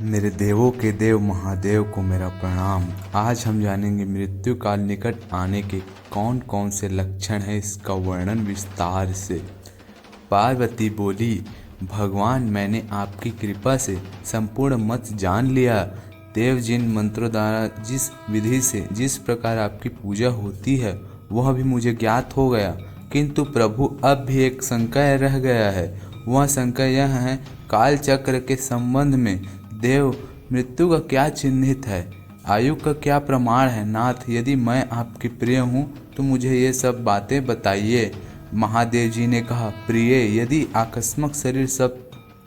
मेरे देवों के देव महादेव को मेरा प्रणाम। आज हम जानेंगे मृत्यु काल निकट आने के कौन कौन से लक्षण हैं, इसका वर्णन विस्तार से। पार्वती बोली, भगवान मैंने आपकी कृपा से संपूर्ण मत जान लिया। देव जिन मंत्रों द्वारा जिस विधि से जिस प्रकार आपकी पूजा होती है वह भी मुझे ज्ञात हो गया, किंतु प्रभु अब भी एक शंका रह गया है। वह शंका यह है, काल चक्र के संबंध में देव मृत्यु का क्या चिन्हित है, आयु का क्या प्रमाण है। नाथ, यदि मैं आपकी प्रिय हूँ तो मुझे ये सब बातें बताइए। महादेव जी ने कहा, प्रिय, यदि आकस्मिक शरीर सब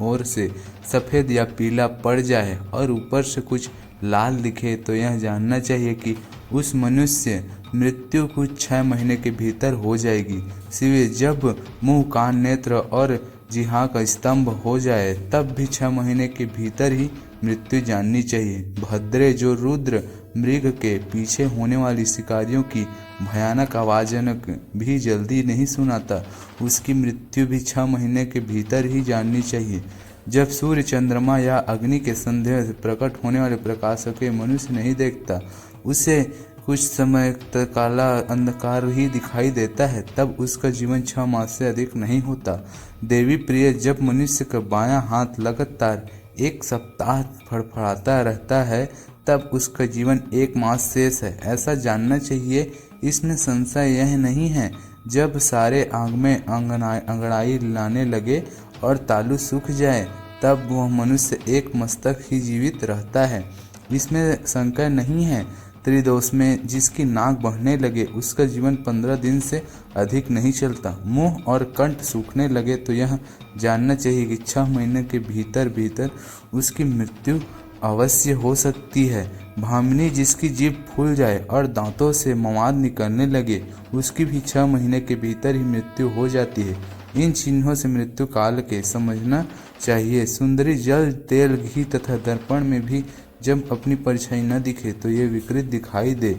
ओर से सफ़ेद या पीला पड़ जाए और ऊपर से कुछ लाल दिखे तो यह जानना चाहिए कि उस मनुष्य मृत्यु कुछ 6 महीने के भीतर हो जाएगी। सिवाय जब मुंह, कान, नेत्र और जिह्वा का स्तंभ हो जाए तब भी 6 महीने के भीतर ही मृत्यु जाननी चाहिए। भद्रे, जो रुद्र मृग के पीछे होने वाली शिकारियों की भयानक आवाज़नक भी जल्दी नहीं सुनाता, उसकी मृत्यु भी 6 महीने के भीतर ही जाननी चाहिए। जब सूर्य, चंद्रमा या अग्नि के संदेह से प्रकट होने वाले प्रकाश के मनुष्य नहीं देखता, उसे कुछ समय तक काला अंधकार ही दिखाई देता है, तब उसका जीवन 6 मास से अधिक नहीं होता। देवी प्रिय, जब मनुष्य का बायां हाथ लगातार 1 सप्ताह फड़फड़ाता रहता है तब उसका जीवन 1 मास शेष है, ऐसा जानना चाहिए। इसमें संशय यह नहीं है, जब सारे आग में अंगड़ाई लाने लगे और तालू सूख जाए तब वह मनुष्य 1 मस्तक ही जीवित रहता है, इसमें शंका नहीं है। त्रिदोष में जिसकी नाक बढ़ने लगे उसका जीवन 15 दिन से अधिक नहीं चलता। मुंह और कंठ सूखने लगे तो यह जानना चाहिए कि 6 महीने के भीतर भीतर उसकी मृत्यु अवश्य हो सकती है। भामिनी, जिसकी जीभ फूल जाए और दांतों से मवाद निकलने लगे, उसकी भी 6 महीने के भीतर ही मृत्यु हो जाती है। इन चिन्हों से मृत्यु काल के समझना चाहिए। सुंदरी, जल, तेल, घी तथा दर्पण में भी जब अपनी परछाई न दिखे तो ये विकृत दिखाई दे,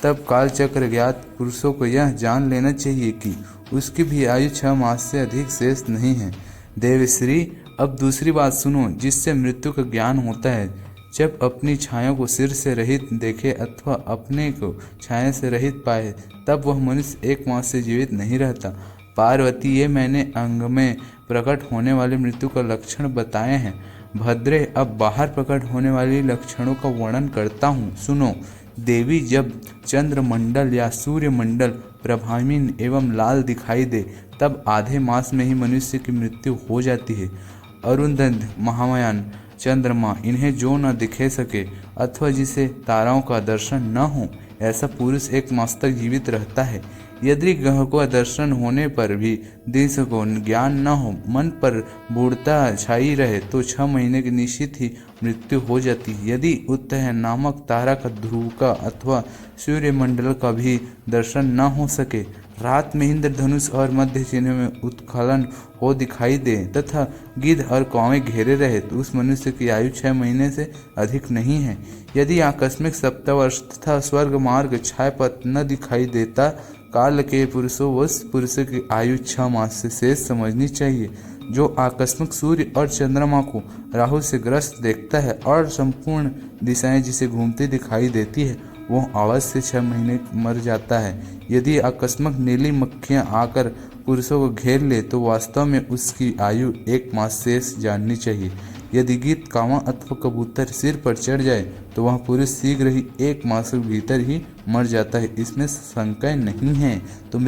तब कालचक्र ज्ञात पुरुषों को यह जान लेना चाहिए कि उसकी भी आयु 6 मास से अधिक शेष नहीं है। देवश्री, अब दूसरी बात सुनो जिससे मृत्यु का ज्ञान होता है। जब अपनी छाया को सिर से रहित देखे अथवा अपने को छाया से रहित पाए तब वह मनुष्य 1 मास से जीवित नहीं रहता। पार्वती, ये मैंने अंग में प्रकट होने वाले मृत्यु का लक्षण बताए हैं। भद्रे, अब बाहर प्रकट होने वाले लक्षणों का वर्णन करता हूँ, सुनो। देवी, जब चंद्रमंडल या सूर्यमंडल प्रभामीन एवं लाल दिखाई दे तब आधे मास में ही मनुष्य की मृत्यु हो जाती है। अरुंधत, महामयान, चंद्रमा, इन्हें जो न दिखे सके अथवा जिसे ताराओं का दर्शन न हो, ऐसा पुरुष 1 मास तक जीवित रहता है। यदि ग्रह को दर्शन होने पर भी दिश को ज्ञान न हो, मन पर बूढ़ता छाई रहे तो 6 महीने की निश्चित ही मृत्यु हो जाती है। यदि उत्तः नामक तारा का, ध्रुव का अथवा सूर्यमंडल का भी दर्शन न हो सके, रात में इंद्रधनुष और मध्य चिन्ह में उत्खनन हो दिखाई दे तथा गिद्ध और कौवे घेरे रहे तो उस मनुष्य की आयु 6 महीने से अधिक नहीं है। यदि आकस्मिक सप्तवर्ष तथा स्वर्ग मार्ग छायापथ न दिखाई देता काल के पुरुषों, उस पुरुष की आयु 6 मास से शेष समझनी चाहिए। जो आकस्मिक सूर्य और चंद्रमा को राहु से ग्रस्त देखता है और संपूर्ण दिशाएं जिसे घूमती दिखाई देती है, वह अवश्य 6 महीने मर जाता है। यदि आकस्मिक नीली मक्खियां आकर पुरुषों को घेर ले तो वास्तव में उसकी आयु 1 मास शेष जाननी चाहिए। यदि गिद्ध, कावा अथवा कबूतर सिर पर चढ़ जाए तो वह पुरुष शीघ्र ही 1 मास के भीतर ही मर जाता है, इसमें शंका नहीं है। तो